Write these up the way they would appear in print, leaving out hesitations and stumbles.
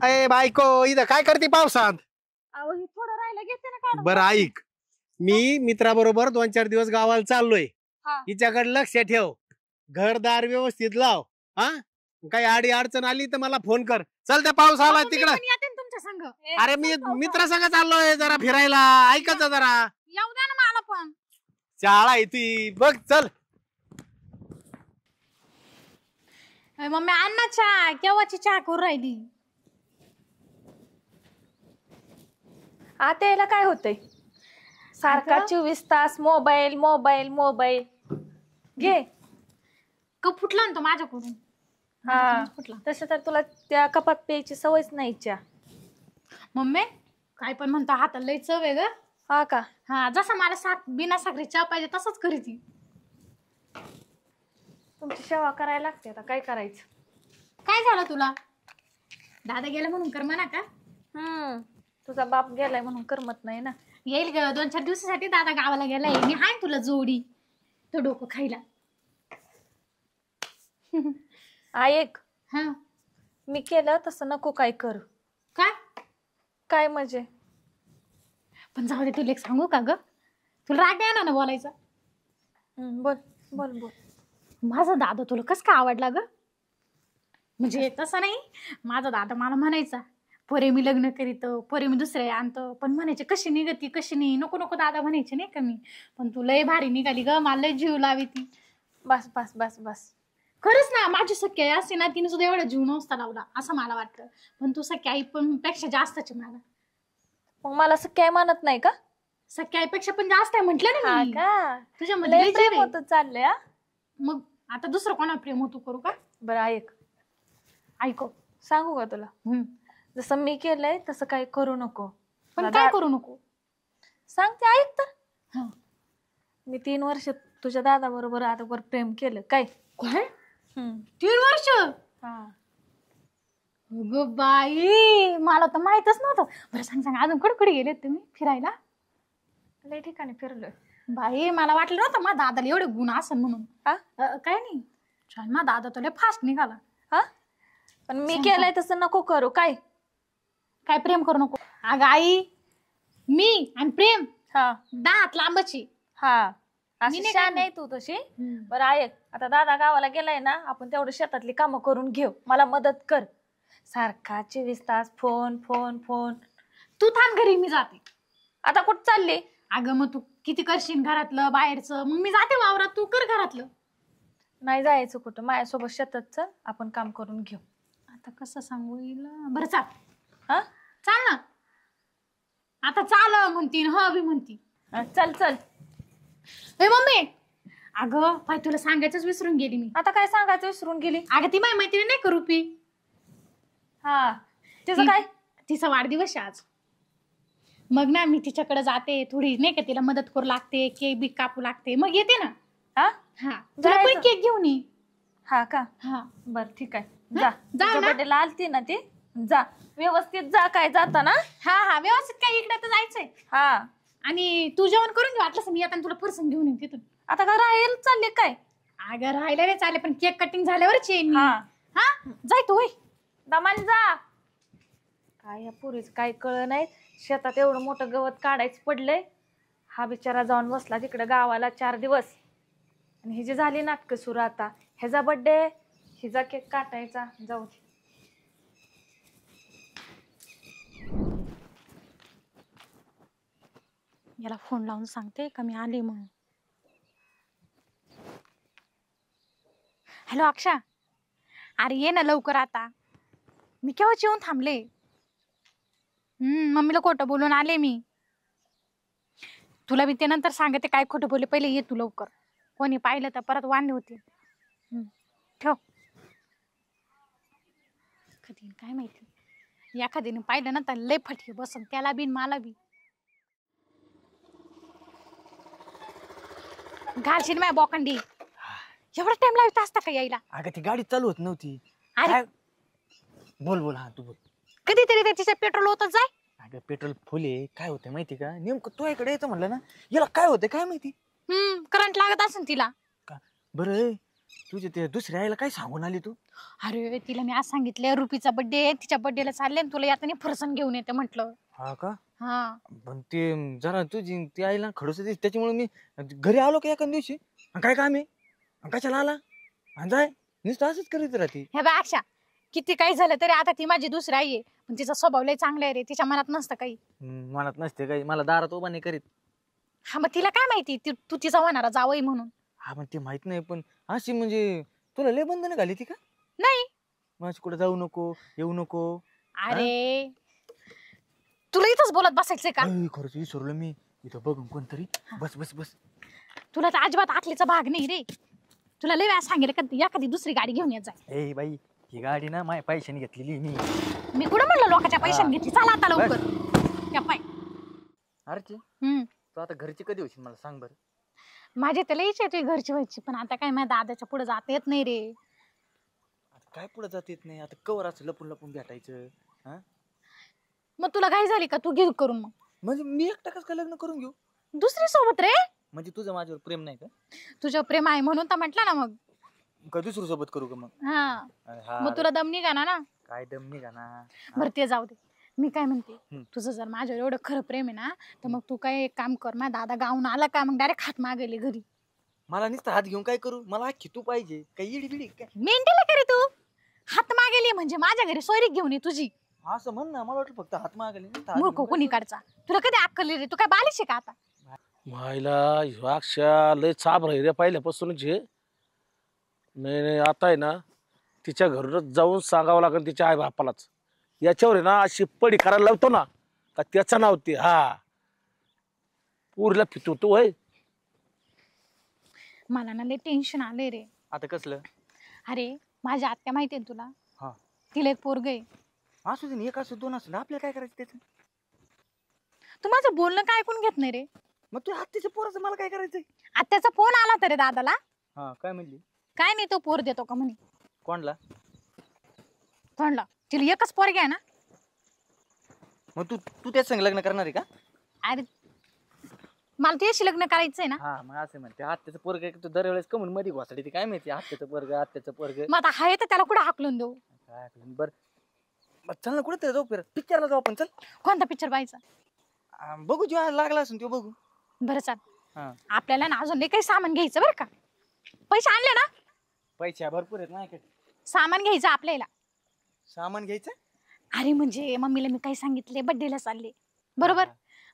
अय बायको इथं काय करते पावसात? अहो हे थोडं राहिलं घेते ना काढून. बरं ऐक, मी मित्राबरोबर 2-4 दिवस गावाला चाललोय. हा. हिच्याकडे लक्ष ठेव, घरदार व्यवस्थित लाव. हा, काही अडी अडचण आली तर मला फोन कर. चल त्या पाऊस आला तिकडं. तुमच्या संग अरे मी मित्रासंग चाललोय जरा फिरायला, ऐकायचं जरा. येऊ द्या ना मला पण. शाळा आहे ती बघ, चल. मम्मी अण्णा चहा केव्हाची चहा करून राहिली. आता याला काय होतंय सारखा 24 तास मोबाईल मोबाईल मोबाईल घे. कप फुटला ना तो माझ्याकडून. हा फुटला. तसं तर तुला त्या कपात प्यायची सवयच नाही चहा. मम्मी काय पण म्हणतो हाताला लय चव आहे ग. हा का? हा, जसा मला बिना साखरी चहा पाहिजे तसंच करी ती. तुमची सेवा करायला लागते, आता काय करायचं. काय झालं तुला? दादा गेला म्हणून कर म्हणा का? तुझा बाप गेलाय म्हणून करमत नाही ना. येईल ग 2-4 दिवसासाठी दादा गावाला गेलाय. मी हाय तुला जोडी, तो डोकं खायला. ऐक, हा मी केलं तसं नको काय करू. काय काय म्हणजे? पण जाऊ दे, तुला एक सांगू का ग? तुला राग आहे ना बोलायचा? बोल बोल बोल. माझा दादा तुला कस का आवडला ग? म्हणजे तसं नाही, माझा दादा मला म्हणायचा पोरे मी लग्न करीतो, पोरे मी दुसरे आणतो, पण म्हणायचे कशी निघती कशी नाही, नको नको दादा म्हणायचे नाही का मी. पण तू लय भारी निघाली ग, मला लय जीव लावी ती. बस बस बस बस. खरंच ना, माझी सख्खी आई असते ना तिने सुद्धा एवढा जीव नसता लावला असं मला वाटतं. पण तू सख्खी आई पण पेक्षा जास्तच मला. मग मला असं काय म्हणत नाही का? सख्खी आईपेक्षा पण जास्त आहे म्हटलं ना मी. तुझ्यामध्ये लय प्रेम जीव आहे. होत चाललंय. मग आता दुसरं कोणा प्रेम होतो करू का? बरं ऐक, ऐको सांगू का तुला? जसं मी केलंय तसं काही करू नको. पण काय करू नको सांगते, ऐक तर. हा. मी 3 वर्ष तुझ्या दादा बरोबर आतावर प्रेम केलं. काय? 3 वर्ष? ग बाई, मला तर माहितच नव्हतं. बरं सांग अजून कुठे गेले तुम्ही फिरायला? लय ठिकाणी फिरलोय बाई, मला वाटलं नव्हतं माझ्या दादाला एवढे गुण असन म्हणून. काय नाही, छान माझा दादा तुला फास्ट निघाला. हा, पण मी केलंय तसं नको करू. काय काय प्रेम करू नको? अगं आई, मी आणि प्रेम 10 हात लांबची. हा, अशी शान आहे तू तशी. बरं ऐक, आता दादा गावाला गेलाय ना, आपण तेवढं शेतातली कामं करून घेऊ. मला मदत कर. सारखा 24 तास फोन फोन फोन. तू थांब घरी, मी जाते. आता कुठं चालली? अगं मग तू किती करशील घरातलं बाहेरचं, मग मी जाते वावरात, तू कर घरातलं. नाही जायचं कुठं, माझ्यासोबत शेतात चल, आपण काम करून घेऊ. आता कसं सांगू हिला? बरं चाल. हा, चाल ना. आता चाल म्हणती ह बी म्हणती. चल चल. ए मम्मी, अगं पाय तुला सांगायचंच विसरून गेली मी. आता काय सांगायचं विसरून गेली? अगं ती माझी मैत्रीण नाही का रुपी? हा, तिचं काय? तिचा वाढदिवस आहे आज. मग ना मी तिच्याकडे जाते, थोडी नाही का तिला मदत करू लागते, केक बी कापू लागते, मग येते ना. हा, तुला पण केक घेऊन ये. हा का? हा बर ठीक आहे, जा. बर्थडेला आलती ना ती, जा व्यवस्थित जा. काय जाताना? हा व्यवस्थित. काय इकडे तर जायचंय. हा, आणि तू जेवण करून घे वाटलंस, मी आता तुला फरसन घेऊन येईन तिथून. आता का राहील चालले काय? अगं राहायला नाही चालले, पण केक कटिंग झाल्यावरच येईन. हा जाय तू. होय दमान जा. काय या पुरीच काय कळ नाही. शेतात एवढं मोठं गवत काढायचं पडलंय. हा बिचारा जाऊन बसला तिकडे गावाला 4 दिवस. आणि ही जी झाली नाटकं सुरू, आता ह्याचा बर्थडे, हिचा केक काटायचा. जाऊ दे. याला फोन लावून सांगते का मी आले म्हणून. हॅलो अक्षा, अरे ये ना लवकर आता. मी केव्हाच येऊन थांबले. मम्मीला खोटं बोलून आले मी. तुला मी ते नंतर सांगते काय खोटं बोलले. पहिले ये तू लवकर, कोणी पाहिलं तर परत वांदे होते. ठेव. कधी काय माहिती, एखाद्याने पाहिलं ना तर लय फटके बसन, त्याला बी मला बी. घालशील माझ्या बोकांडी. एवढा टाइम लागत असता का यायला? अगं ती गाडी चालू होत नव्हती. अरे बोल बोल. हा तू बोल. कधीतरी त्याच्यात पेट्रोल होतच जाय. अगं पेट्रोल फुल आहे. काय होतं माहिती का, नेमकं तू इकडे यायचं म्हणलं ना, याला काय होतं काय माहिती. करंट लागत असेल तिला. बरं तुझे ते दुसऱ्या आईला काय सांगून आली तू? अरे तिला मी आज सांगितलं रुपीचा बर्थडे आहे, तिच्या बर्थडेला चालले तुला यातनी फरसन घेऊन येते म्हटलं. हा का? हा पण ते जरा तुझी ती आईला खडूस त्याच्यामुळे मी घरी आलो का एका दिवशी काय काम आहे कशाला आला जाय नुसतं असंच करीत राहते. हे बघ अक्षा, किती काही झालं तरी आता ती माझी दुसरी आई आहे, पण तिचा स्वभाव लय चांगला आहे रे, तिच्या मनात नसतं काही. मनात नसते काही, मला दारात उभा नाही करीत. हा मग तिला काय माहिती तू तिचा होणारा जावई म्हणून. हा पण ते माहित नाही, पण अशी म्हणजे तुला लय बंधन घाली ती का? नाही माझी कुठे जाऊ नको येऊ नको. अरे तुला इथंच बोलत बसायचंय का? खरंच विसरलो मी, इथं बघून कोणतरी. बस बस बस. तुला तर अजिबात आखलीचा भाग नाही रे. तुला लय वेळा सांगितलं का एखादी दुसरी गाडी घेऊन येत जाय. ए बाई ही गाडी ना माझ्या पैशाने घेतलेली मी कुठं म्हणलं लोकांच्या पैशाने घेतली, चला आता लवकर या पाय. अरे तू आता घरची कधी होशील मला सांग बरं. माझी तर लय इच्छा आहे तुझी घरची व्हायची, पण आता काय माझ्या दादाच्या पुढे जाता येत नाही रे. आता काय पुढे जात येत नाही, आता कवर असं लपून लपून भेटायचं. हा मग तुला काय झाली का तू घेऊ करून? मग म्हणजे मी एकटा कसं काय लग्न करून घेऊ? दुसरी सोबत रे. म्हणजे तुझं माझ्यावर प्रेम नाही का? तुझ्या प्रेम आहे म्हणून तर म्हटलं ना. मग का दुसरं सोबत करू का मग? हा मग तुला दम निघा ना. काय दम निघा ना. बरं ते जाऊ दे, मी काय म्हणते, हम्म. तुझं जर माझ्यावर एवढं खरं प्रेम आहे ना, तर मग तू काय एक काम कर, माझा दादा गाऊन आला का मग डायरेक्ट हात मागेले घरी. मला नुसतं हात घेऊन काय करू? मला अख्खी तू पाहिजे. काय इडी बिडी काय? मेंटेल करे तू. हात मागेली म्हणजे माझ्या घरी सोयरी घेऊन ये तुझी. असं म्हण ना, मला वाटलं फक्त हात मागले. मूर्ख कोणी काढचा. तुला कधी अक्कल रे? तू काय बालिश आहे का आता? मायला अक्षा लय चाप राही रे पहिल्यापासूनच हे. नाही नाही आता आहे ना तिच्या घरूनच जाऊन सांगावं लागेल तिच्या आई बापालाच. याच्यावर आहे ना अशी पडी करायला लावतो ना का त्याचं नाव ते. हा पुरीला फितवतो होय. मला ना लय टेन्शन आले रे. आता कसलं? अरे माझी आत्या माहितीये तुला? हा. तिला एक पोरग आहे. असू दे, एक असू दोन असू, आपल्याला काय करायचं त्याचं? तू माझं बोलणं काय ऐकून घेत नाही रे. मग तू हत्तीच्या पोराचं मला काय करायचंय? आत्याचा फोन आला तर रे दादाला. हा काय म्हणली? काय नाही तो पोर देतो का म्हणे. कोणला? म्हणलं तिला एकच पोरगी आहे ना. मग तू तू त्याच संग लग्न करणार आहे का? अरे मला तुझ्याशी लग्न करायचंय ना. हा मग असं म्हणते हत्तीचं पोरग तू दरवेळेस कमून मध्ये घोसाडी ती काय माहिती. हत्तीचं पोरग मग आता हाय तर त्याला कुठं हाकलून देऊ? काय बरं चल ना, कुठे जाऊ फिर पिक्चरला जाऊ आपण. चल कोणता पिक्चर पाहायचा? बघू जेव्हा लागला असून तो बघू. बरं चाल. हा आपल्याला ना अजून लय काही सामान घ्यायचं बरं का. पैसे आणले ना? पैसे भरपूर आहेत माझ्याकडे. सामान घ्यायचं आपल्याला. सामान घ्यायचं? अरे म्हणजे मम्मीला मी काय सांगितले, बर्थडेला चालले बरोबर.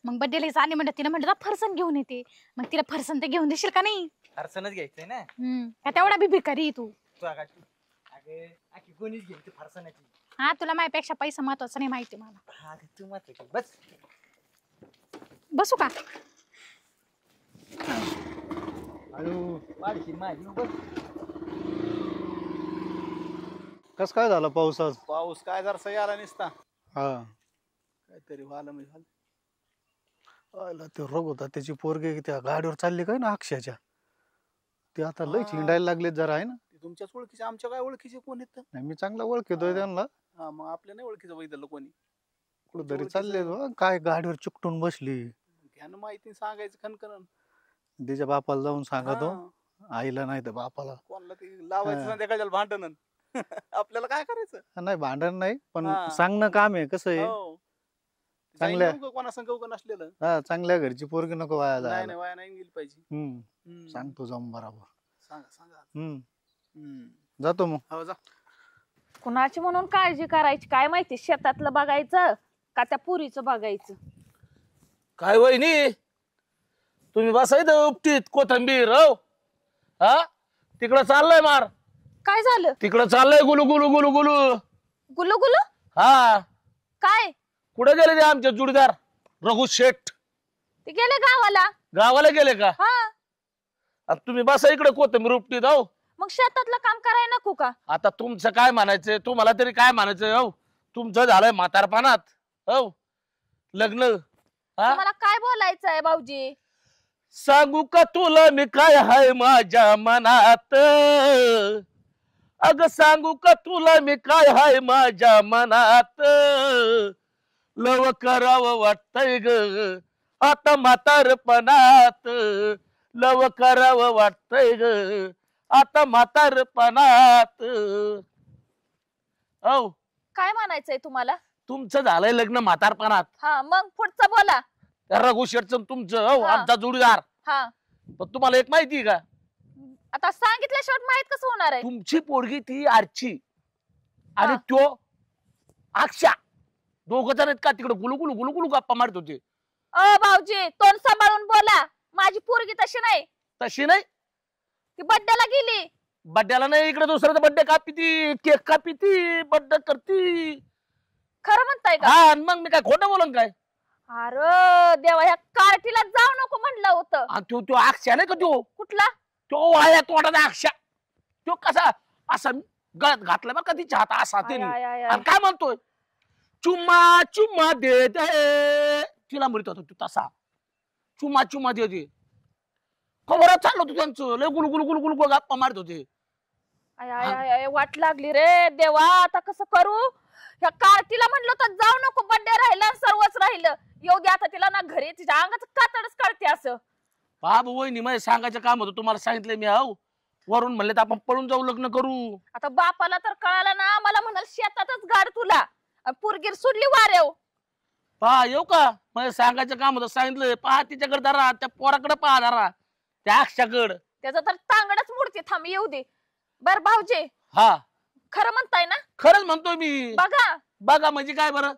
मग बर्थडेला चालले म्हणलं, तिला म्हटलं फरसन घेऊन येते. मग तिला फरसन ते घेऊन देशील का नाही? फरसनच घ्यायचंय ना. का तेवढा बी भिकारी आहे तू. कोणीच घ्यायची फरसनाची. हा तुला माझ्यापेक्षा पैसा महत्वाचा नाही माहिती मला. हा तू मात्र बस. बसू का? कस काय झालं पाऊस आज? पाऊस काय जरसा यायला निसता. हा काहीतरी व्हायला म्हणजे झालं. आला ते रोग होता त्याची पोरगे त्या गाडीवर चालली काय ना अक्षयाच्या. ते आता लय चिंडायला लागलेत जरा आहे ना. ते तुमच्याच ओळखीचे, आमच्या काय ओळखीचे कोण येत? नाही मी चांगला ओळखतोय त्यांना. हा मग आपल्या नाही ओळखीचं बघितलं कोणी. कुठंतरी चालले काय गाडीवर चिकटून बसली. घ्या ना माहिती, सांगायचं खनखन. तिच्या बापाला जाऊन सांगतो. आईला नाही तर बापाला. कोणाला ते लावायचं संध्याकाळच्या भांडण. आपल्याला काय करायचं? नाही भांडण नाही पण हा. सांगणं काम आहे. कसं आहे हो. चांगल्या- जाईन नको कोणा संग उगा नसलेलं. हा चांगल्या घरची पोरगी नको वाया नाही जायला. नाही वाया नाही गेली पाहिजे. सांगतो जाऊन बरोबर. सांगा सांगा. जातो मग. हो जा. कुणाची म्हणून काळजी करायची काय माहिती, शेतातलं बघायचं का त्या पुरीचं बघायचं. काय वहिनी तुम्ही बसायचं उपटीत कोथंबीर. हो हा तिकडं चाललंय मार. काय झालं? तिकडं चाललंय गुलू गुलू गुलू गुलू. गुल्लू गुल्लू हा काय? कुठे गेले ते आमचे जुडीदार रघु शेठ? ते गेले गावाला. गावाला गेले का? हा आता तुम्ही बसा इकडे कोथंबीर उपटीत. हो मग शेतातलं काम करायला नको का? आता तुमचं काय म्हणायचंय, तुम्हाला तरी काय म्हणायचंय? हो तुमचं झालंय म्हातारपणात. हो लग्न. हा मला काय बोलायचं आहे भाऊजी? सांगू का तुला मी काय हाय माझ्या मनात? अग सांगू का तुला मी काय हाय माझ्या मनात? लव करावं वाटतंय ग आता म्हातारपणात. लव करावं वाटतंय ग आता म्हातारपणात. औ काय म्हणायचंय तुम्हाला? तुमचं झालंय लग्न म्हातारपणात. हा मग पुढचं बोला. रघु शेठचं तुमचं हो हा. आमचा जोडीदार. हा पण तुम्हाला एक माहिती का, आता सांगितल्या शेवट माहित कसं होणार आहे? तुमची पोरगी ती आरची आणि हा. त्यो अक्षा, दोघ जण आहेत का तिकडे गुलुगुलू गुलुगुलू गप्पा मारत होते. भाऊजी तोंड सांभाळून बोला. माझी पोरगी तशी नाही. तशी नाही. ती बड्डेला गेली. बड्ड्याला नाही, इकडे दुसऱ्याचा बड्डे कापी ती, केक कापी ती, बड्डे करती. खरं म्हणताय का? हा, आणि मग मी काय खोटं बोलन काय? अरे देवा, ह्या कार्टीला जाऊ नको म्हणलं होतं. आणि तो अक्षा नाही का, कुठला? तो वाया तोंडाचा अक्षा, तो कसा असा गळ्यात घातला बरं का तिच्या हात असा आय, त्याने. I, I, I. आणि काय म्हणतोय, चुम्मा चुम्मा दे दे, तिला म्हणत होता तू तसा चुम्मा चुम्मा दे दे. खबर चाललं होतं त्यांचं, लय गुलू गुलू गुलू गुलू गुलू गप्पा मारत होते. आय, आय, आय, आय, वाट लागली रे देवा. आता कसं करू? ह्या कार्टीला म्हणलं तर जाऊ नको, बड्डे राहिला सर्वच राहिलं. येऊ दे आता तिला ना घरी, तिच्या अंगाचं कातडच काढते असं. बाबा वहिनी मला सांगायचं काम होतं, तुम्हाला सांगितलंय मी. हो वरून म्हणले तर आपण पळून जाऊ, लग्न करू. आता बापाला तर कळालं ना, मला म्हणाल शेतातच गाड तुला. पोरगीर सुडली वाऱ्याव. पहा येऊ का, मला सांगायचं काम होतं, सांगितलं. पहा तिच्याकडे धरा, त्या पोराकडे पहा धरा, त्या अक्षाकडे. त्याचं तर तांगडच मोडते. थांब येऊ दे. बर भाऊजी हा खरं म्हणताय ना? खरंच म्हणतोय मी. बघा बघा म्हणजे काय बरं,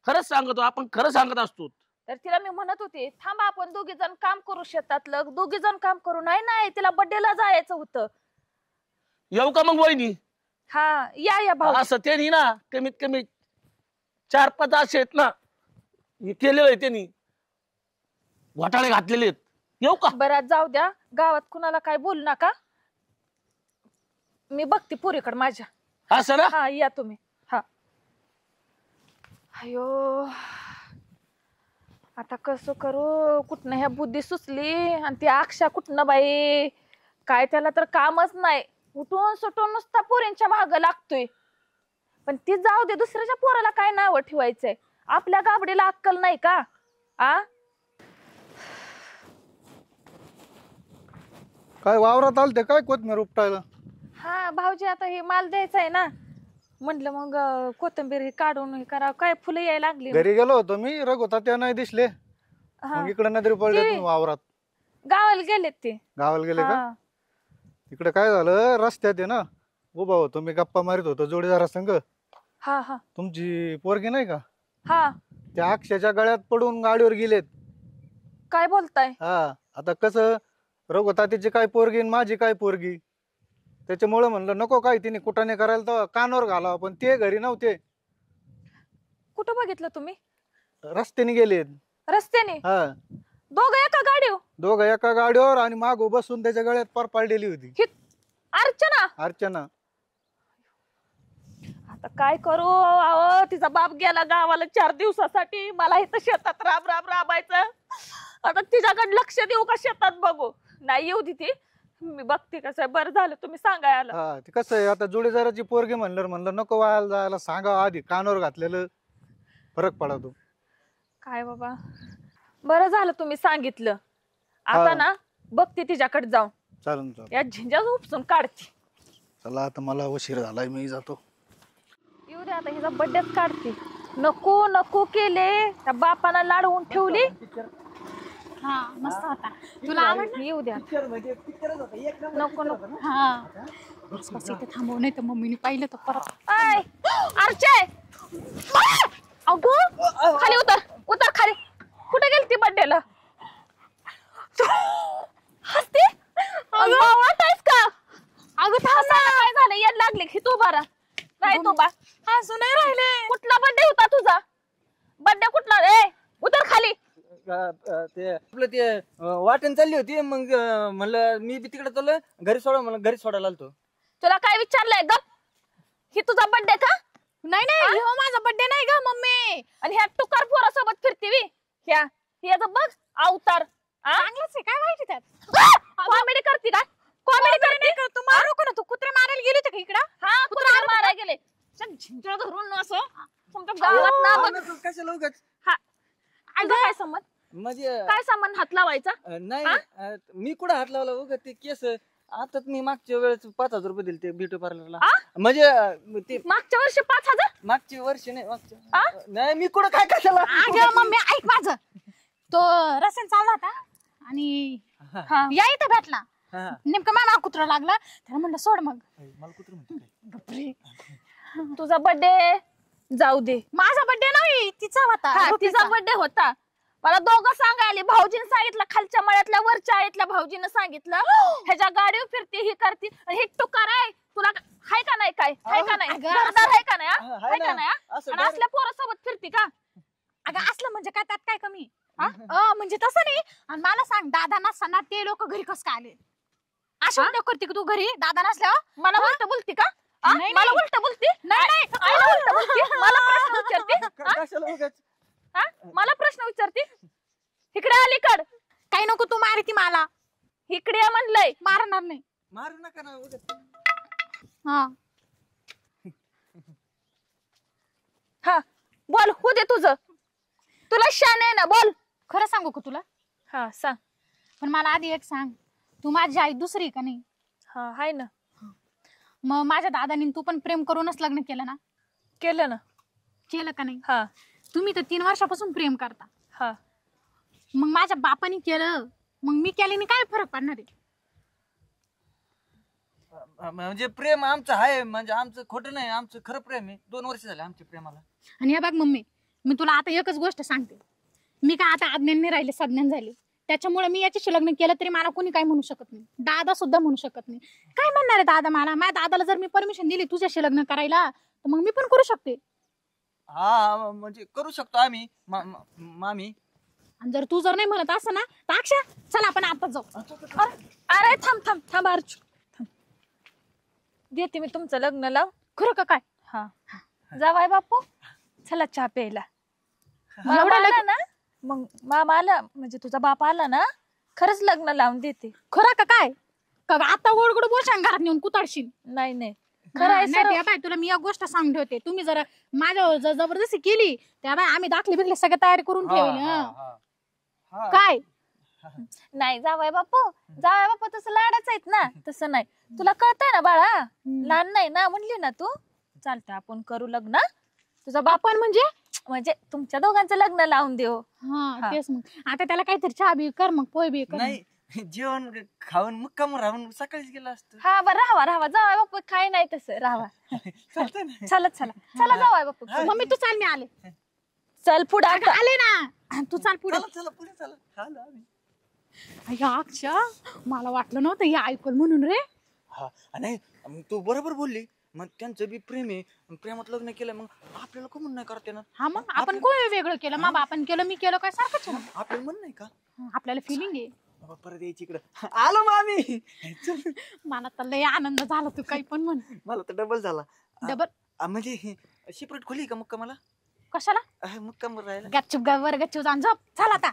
खरंच सांगतो, आपण खरं सांगत असतो. तर तिला मी म्हणत होते थांबा आपण दोघी जण काम करू शेतातलं, दोघी जण काम करू. नाही नाही, तिला बड्डेला जायचं होतं. येऊ का मग वहिनी? हा या भाऊ. असं त्यांनी ना कमीत कमी 4-5 असे आहेत ना, हे केलेलं आहे त्यांनी, घोटाळे घातलेले आहेत. येऊ का? बरं जाऊ द्या, गावात कुणाला काय बोलू नका. मी बघते पुरीकडे माझ्या. असं ना. हा या तुम्ही. हा अयो आता कसं करू? कुठनं ह्या बुद्धी सुचली आणि ती अक्षा कुठनं बाई, काय त्याला तर कामच नाही. उठून सुटून नुसता पोरींच्या मागं लागतोय. पण ती जाऊ दे, दुसऱ्याच्या पोराला काय नाव ठेवायचंय? आपल्या गाबडीला अक्कल नाही का? आ काय वावरात आलते काय कोथमीर उपटायला? हा भाऊजी, आता हे माल द्यायचा आहे ना, म्हटलं मग कोथिंबीर हे काढून हे करा. काय फुलं यायला लागली. घरी गेलो होतो मी, रघुता त्या नाही दिसले, हा. मग इकडे नजरी पडले ते- तुम्ही वावरात. गावाला गेलेत ते. गावाला गेले का? हा. इकडे काय झालं, रस्त्यात आहे ना उभा होतो मी, गप्पा मारित होतो जोडीदारा संग. हा हा तुमची पोरगी नाही का, हा त्या अक्षाच्या गळ्यात पडून गाडीवर गेलेत. काय बोलताय? हा, आता कसं रघुता तिची काय पोरगी आणि माझी काय पोरगी, त्याच्यामुळे म्हणलं नको काय तिने कुठाने करायला तर कानावर घालावं, पण ते घरी नव्हते, कुठं बघितलं तुम्ही? रस्त्याने गेलेत. रस्त्याने? हा, दोघं एका गाडीवर? दोघं एका गाडीवर, आणि मागो बसून त्याच्या गळ्यात पार पाडलेली होती ही अर्चना. अर्चना. आता काय करू? अहो तिचा बाप गेला गावाला 4 दिवसासाठी. मला इथं शेतात राब राब राबायचं. आता तिच्याकडे लक्ष देऊ का शेतात बघू? नाही येऊ दे ती, मी बघते कसं आहे. बरं झालं तुम्ही सांगाय आलं. हा, ते कसं आहे आता जोडीदाराची पोरगी म्हणलं नको वायाला जायला, सांगा आधी कानावर घातलेलं फरक पडतो. काय बाबा, बरं झालं तुम्ही सांगितलं. आता हा. ना बघते तिच्याकडे जाऊन, चालन चालन. या झिंजाच उपसून काढते. चला आता मला उशीर झालाय, मी जातो. येऊ दे आता, हिचा बड्डेच काढते. नको नको केले, त्या बापाला लाडवून ठेवली. हा मस्त होता. तुला आवडला? येऊ द्या. नको नको. हा बस बस, इथे थांबव, नाही तर मम्मीने पाहिलं तर परत. आय अर्चे, अगो खाली उतर, उतर खाली. कुठे गेली ती बड्डेला? हसते? अगं वाटायस का? अगं हसायला काय झालं? यायला लागले की तू बरा काय तू बा? हसू नाही राहिले. कुठला बड्डे होता तुझा? बड्डे कुठला? ए उतर खाली. ते आपलं ते वाटण चालली होती, मग म्हणलं मी बी तिकडे चाललोय, घरी सोडा म्हणलं, घरी सोडायला आलतो. तुला काय विचारलंय? गप. ही तुझा बड्डे का? नाही नाही, हो माझा बर्थडे नाही ग मम्मी. आणि ह्या टुकार पोरासोबत फिरती वी? ह्या याचं बघ अवतार. चांगलंच आहे, काय माहिती त्यात. कॉमेडी करती का? कॉमेडी करती? तू मारू का? तू कुत्रे मारायला गेले होते का इकडं? हा कुत्रा मारा गेले. झिंजळ धरून असं तुमच्या गावात ना बघ. कशाला उगाच? हा अगं काय संबंध? म्हणजे काय संबंध हात लावायचा? नाही मी कुठं हात लावला उगाच, ते केस आता मी मागच्या वेळेस 5,000 रुपये दिले ते ब्युटी पार्लरला. आ? म्हणजे ते मागच्या वर्षी 5,000. मागच्या वर्षी नाही नाही मी कुठं काय कशाला. अगं मम्मी ऐक माझं. तो रस्त्याने चालला होता आणि हा. या इथं भेटला. हा. नेमकं मला कुत्रा लागला, त्याला म्हणलं सोड मग. मला कुठं म्हणते काय? गप्रे. तुझा बर्थडे जाऊ दे. माझा बर्थडे नाही, तिचा होता. हा, रोपीचा. तिचा बर्थडे होता. मला दोघं सांगायले, भाऊजीने सांगितलं खालच्या मळ्यातल्या वरच्या आळीतल्या भाऊजीने सांगितलं ह्याच्या गाडीवर फिरते ही करते आणि हे टुकार आहे तुला हाय का नाही काय हाय का नाही अगं, घरदार हाय का नाही हा? हाय हाय का ना. नाही हा? असं आणि direct- असल्या पोरासोबत फिरते का? अगं असलं म्हणजे काय, त्यात काय कमी? म्हणजे तसं नाही. आणि मला सांग, दादा नसताना ते लोक घरी कसं काय आले? अशी उद्योग करते का तू घरी दादा नसल्यावर? मला उलट बोलती का हा? नाही, मला नाही. उलट बोलती नाही, नाही. आईला उलट बोलती मला प्रश्न विचारते कशाला उगाच? हा? मला प्रश्न विचारते इकडे अलीकड काही नको तू मारती मला. इकडे या म्हणलंय. मारणार नाही. मारू नका ना उगाच. हा हा बोल हो दे तुझं. तुला शान आहे ना बोल. खरं सांगू का तुला? हा सांग. पण मला आधी एक सांग, तू माझी आई दुसरी का नाही? हा हाय ना. मग माझ्या दादानी तू पण प्रेम करूनच लग्न केलं ना? केलं ना. केलं का नाही? हा तुम्ही तर 3 वर्षापासून प्रेम करता. हा मग माझ्या बापानी केलं, मग मी केल्याने काय फरक पडणार आहे? म्हणजे प्रेम आमचं आहे, म्हणजे आमचं खोटं नाही, आमचं खरं प्रेम आहे. 2 वर्ष झाले आमच्या प्रेमाला. आणि हे बघ मम्मी, मी तुला आता एकच गोष्ट सांगते. मी काय आता अज्ञान नाही राहिले, सज्ञान झाले. त्याच्यामुळे मी याच्याशी लग्न केलं तरी मला कोणी काय म्हणू शकत नाही. दादा सुद्धा म्हणू शकत नाही. काय म्हणणार आहे दादा मला? माझ्या दादाला जर मी परमिशन दिली तुझ्याशी लग्न करायला, तर मग मी पण करू शकते. हा म्हणजे करू शकतो आम्ही मामी. आणि जर तू जर नाही म्हणत असं ना, तर अक्षय चला आपण आता जाऊ. अरे थांब थांब थांब अर्चू थांब. देते मी तुमचं लग्न लाव. खरं का काय? हा जावाय बापू चला चहा प्यायला. एवढं मामा आला लगेच? ना मग मामा आला म्हणजे तुझा बाप आला ना खरंच लग्न लावून देते. खरं का काय? का आता गोडगोड बोलशान घरात नेऊन कुताडशील? नाही नाही खरं आहे नाही सरळ. त्या बाय, तुला मी एक गोष्ट सांगते होते, तुम्ही जर माझ्यावर जर जबरदस्ती केली त्या बाय आम्ही दाखले बिकले सगळं तयारी करून ठेवले. हं. काय नाही जावाय बापू तसं लाडाच आहेत ना. तसं नाही तुला कळतंय ना बाळा. लहान नाही ना म्हणली ना तू. चालतंय आपण करू लग्न. तुझा बाप आपण म्हणजे तुमच्या दोघांचं लग्न लावून देऊ. हा तेच. मग आता त्याला काहीतरी चहा बी कर, मग पोय बी कर. नाही जेवण खाऊन मुक्काम राहून सकाळीच गेला असतो. हा बरं राहावा जावाय बापू काय नाही तसं राहावा. चालतंय ना. चला जावाय बापू. मम्मी तू चाल, मी आले. चल पुढे अगं, आले ना. तू चाल पुढे. चला पुढे चला. आलो आम्ही. अक्षा, मला वाटलं नव्हतं हे ऐकल म्हणून रे. हा नाही मग तू बरोबर बोलली. मग त्यांचं बी प्रेम आहे, मग प्रेमात लग्न केलं, मग आपल्याला कोण नाही करते ना. हा मग आपण कोण वेगळं केलं? मा बापान केलं, मी केलं, काय सारखंच आहे ना. आपल्याला म्हण नाही का आपल्याला फिलिंग आहे. बाबा परत यायची इकडं. आलो मामी. चल. मला तर लय आनंद झाला. तू काही पण म्हण. मला तर डबल झाला. डबल म्हणजे सेपरेट खोली का मुक्कामाला? कशाला? मुक्काम राहायला. गच्चूप वर गच्चू जाऊन झोप. चल आता.